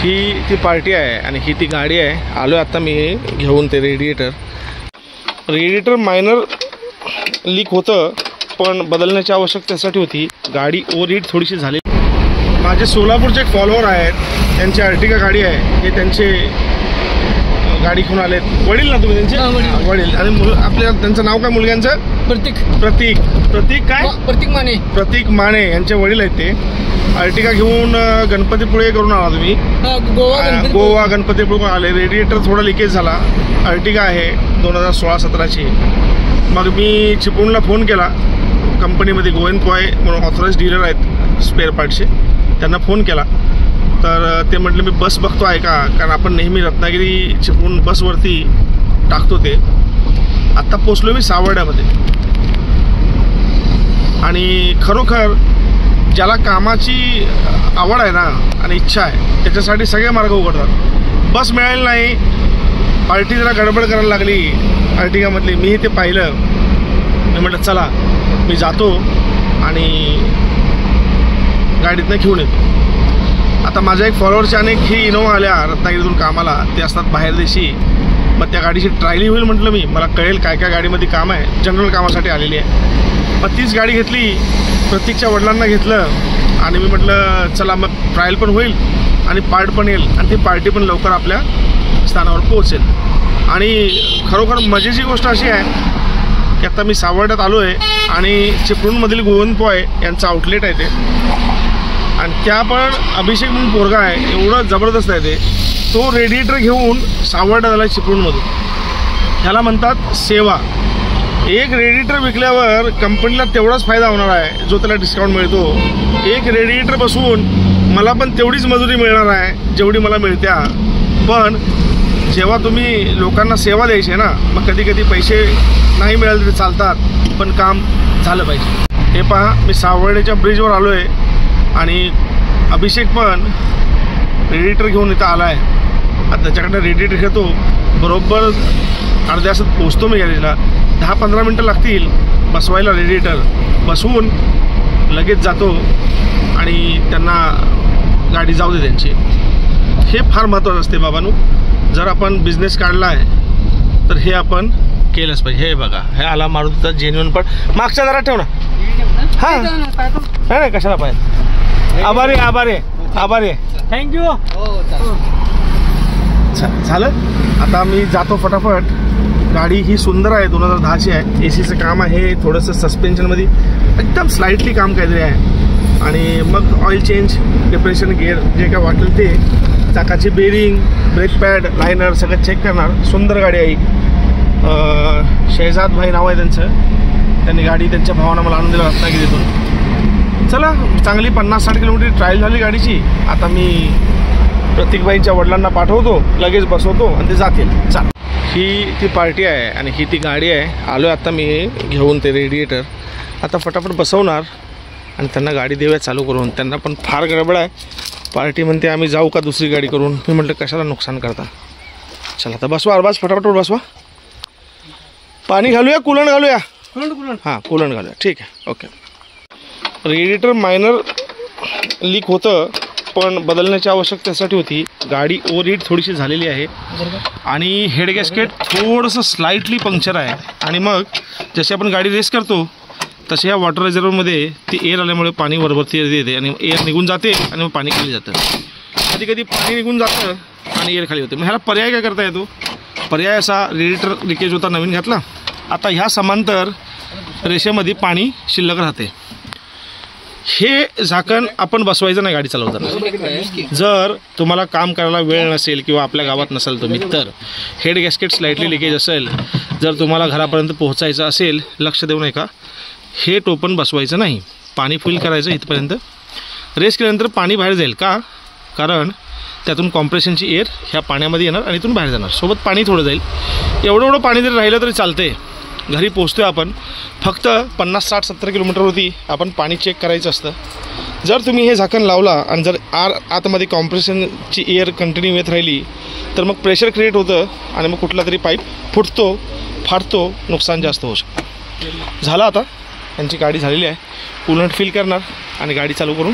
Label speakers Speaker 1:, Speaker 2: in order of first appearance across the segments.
Speaker 1: ही ती पार्टी आहे आणि ही ती गाडी आहे. आलो आता मी घेऊन ते रेडिएटर मायनर लीक होतं पण बदलण्याची आवश्यकतेसाठी होती. गाडी ओव्हरहीट थोडीशी झाली. माझे सोलापूरचे एक फॉलोअर आहेत, त्यांची अर्टिगा गाडी आहे. हे त्यांचे गाडी घेऊन आलेत. वडील ना तुम्ही त्यांचे? वडील. आणि आपल्या त्यांचं नाव काय मुलग्यांचं? प्रतीक काय? प्रतीक माने यांचे वडील आहेत. ते अर्टिगा घेऊन गणपतीपुळे करून आला तुम्ही? गोवा गणपतीपुळे आले. रेडिएटर थोडा लिकेज झाला. अर्टिगा आहे 2016-17ची. मग मी चिपळूणला फोन केला. कंपनीमध्ये गोविंद पॉय म्हणून ऑथराइज डीलर आहेत स्पेअर पार्टचे, त्यांना फोन केला. तर ते म्हटले मी बस बघतो आहे का, कारण आपण नेहमी रत्नागिरी चिपळूण बसवरती टाकतो. ते आत्ता पोचलो मी सावर्ड्यामध्ये. आणि खरोखर ज्याला कामाची आवड आहे ना आणि इच्छा आहे त्याच्यासाठी सगळे मार्ग उघडतात. बस मिळाली नाही, पार्टी जरा गडबड करायला लागली अर्टिगामधली. मीही ते पाहिलं. मी म्हटलं चला मी जातो आणि गाडीतनं घेऊन येतो. आता माझ्या एक फॉलोअरच्या अनेक ही इनोवा आल्या रत्नागिरीतून कामाला. ते असतात बाहेरदेशी. मग त्या गाडीची ट्रायली होईल म्हटलं मी, मला कळेल काय काय गाडीमध्ये काम आहे. जनरल कामासाठी आलेली आहे. मग तीच गाडी घेतली. प्रतीकच्या वडिलांना घेतलं आणि मी म्हटलं चला मग ट्रायल पण होईल आणि पार्ट पण येईल आणि ती पार्टी पण लवकर आपल्या स्थानावर पोहोचेल. आणि खरोखर मजेची गोष्ट अशी आहे की आता मी सावर्ड्यात आलो आहे आणि चिपळूणमधील गोविंद पॉय यांचं आउटलेट आहे ते. आणि त्या पण अभिषेक म्हणून पोरगा आहे, एवढं जबरदस्त आहे ते. तो रेडिएटर घेऊन सावर्ड्यात आला चिपळूणमधून. ह्याला म्हणतात सेवा. एक रेडिएटर विकल्यावर कंपनीला तेवढाच फायदा होणार आहे जो त्याला डिस्काउंट मिळतो. एक रेडिएटर बसवून मला पण तेवढीच मजुरी मिळणार आहे जेवढी मला मिळत्या. पण जेव्हा तुम्ही लोकांना सेवा द्यायची आहे ना, मग कधी कधी पैसे नाही मिळाले तरी चालतात, पण काम झालं पाहिजे. हे पहा, मी सावर्ड्याच्या ब्रिजवर आलो आहे आणि अभिषेक पण रेडिएटर घेऊन इथं आला आहे. आता त्याच्याकडनं रेडिएटर घेतो. बरोबर अर्ध्या तासात पोचतो मी गॅरेजला. 10-15 मिनटं लागतील बसवायला. रेडिएटर बसवून लगेच जातो आणि त्यांना गाडी जाऊ दे त्यांची. हे फार महत्त्वाचं असते बाबांनो. जर आपण बिझनेस काढला आहे तर हे आपण केलंच पाहिजे. हे बघा, हे आला मारुतीचा जेन्युइन पण. मागच्या जरा ठेव ना. हां नाही कशाला पाहिजे. आभारी थँक्यू. झालं. आता मी जातो फटाफट. गाडी ही सुंदर आहे, 2010ची आहे. एसीचं काम आहे, थोडंसं सस्पेन्शनमध्ये एकदम स्लाइटली काम काहीतरी आहे. आणि मग ऑइल चेंज, डिप्रेशन, गिअर जे काय वाटेल ते, चाकाची बेरिंग, ब्रेक पॅड, लायनर सगळं चेक करणार. सुंदर गाडी आहे. शहजाद भाई नाव आहे त्यांचं. त्यांनी गाडी त्यांच्या भावानं मला आणून दिलं रत्नागिरीतून. चला, चांगली 50-60 किलोमीटर ट्रायल झाली गाडीची. आता मी प्रतीकबाईंच्या वडिलांना पाठवतो, लगेच बसवतो आणि ते जातील. चला, ही ती पार्टी आहे आणि ही ती गाडी आहे. आलो आता मी घेऊन ते रेडिएटर. आता फटाफट बसवणार आणि त्यांना गाडी देऊया चालू करून. त्यांना पण फार गडबड आहे. पार्टी म्हणते आम्ही जाऊ का दुसरी गाडी करून. मी म्हटलं कशाला नुकसान करता. चला आता बसवा. अरबाज फटाफट बसवा. पाणी घालूया, कूलंट घालूया. हां, कूलंट घालूया. ठीक आहे, ओके. रेडिएटर मायनर लीक होतं पण बदलण्याच्या आवश्यकतेसाठी होती. गाडी ओव्हरहीट थोडीशी झालेली आहे आणि हेड गॅस्केट थोडंसं स्लाइटली पंक्चर आहे. आणि मग जशी आपण गाडी रेस करतो तसे ह्या वॉटर रिझर्वमध्ये ती एअर आल्यामुळे पाणी वरवरती येते आणि एअर निघून जाते आणि मग पाणी खाली जातं. कधी कधी पाणी निघून जातं आणि एअर खाली होते. मग ह्याला पर्याय काय करता येतो? पर्याय असा, रेडिएटर लिकेज होता, नवीन घातला. आता ह्या समांतर रेषेमध्ये पाणी शिल्लक राहते. हे झाकण आपण बसवायचं नाही गाडी चालवताना. जर तुम्हाला काम करायला वेळ नसेल किंवा आपल्या गावात नसेल तुम्ही, तर हेड गॅस्केट स्लाइटली लिकेज असेल, जर तुम्हाला घरापर्यंत पोहोचायचं असेल, लक्ष देऊ नका, हे टोपण बसवायचं नाही. पाणी फुल करायचं इथपर्यंत. रेस केल्यानंतर पाणी बाहेर जाईल. का? कारण त्यातून कॉम्प्रेशनची एअर ह्या पाण्यामध्ये येणार आणि इथून बाहेर जाणार. सोबत पाणी थोडं जाईल. एवढं पाणी जरी राहिलं तरी चालते. घरी पोचतोय आपण. फक्त 50-60-70 किलोमीटरवरती आपण पाणी चेक करायचं असतं. जर तुम्ही हे झाकण लावला आणि जर आतमध्ये कॉम्प्रेशनची एअर कंटिन्यू येत राहिली तर मग प्रेशर क्रिएट होतं आणि मग कुठला तरी पाईप फुटतो, फाटतो, नुकसान जास्त होऊ शकतं. झालं. आता त्यांची गाडी झालेली आहे. कूलंट फिल करणार आणि गाडी चालू करून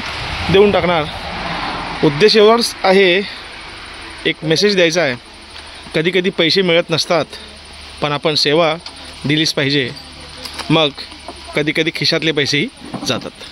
Speaker 1: देऊन टाकणार. उद्देश एवढाच आहे एक मेसेज द्यायचा आहे. कधी कधी पैसे मिळत नसतात, पण आपण सेवा दिलीच पाहिजे. मग कधी कधी खिशातले पैसेही जातात.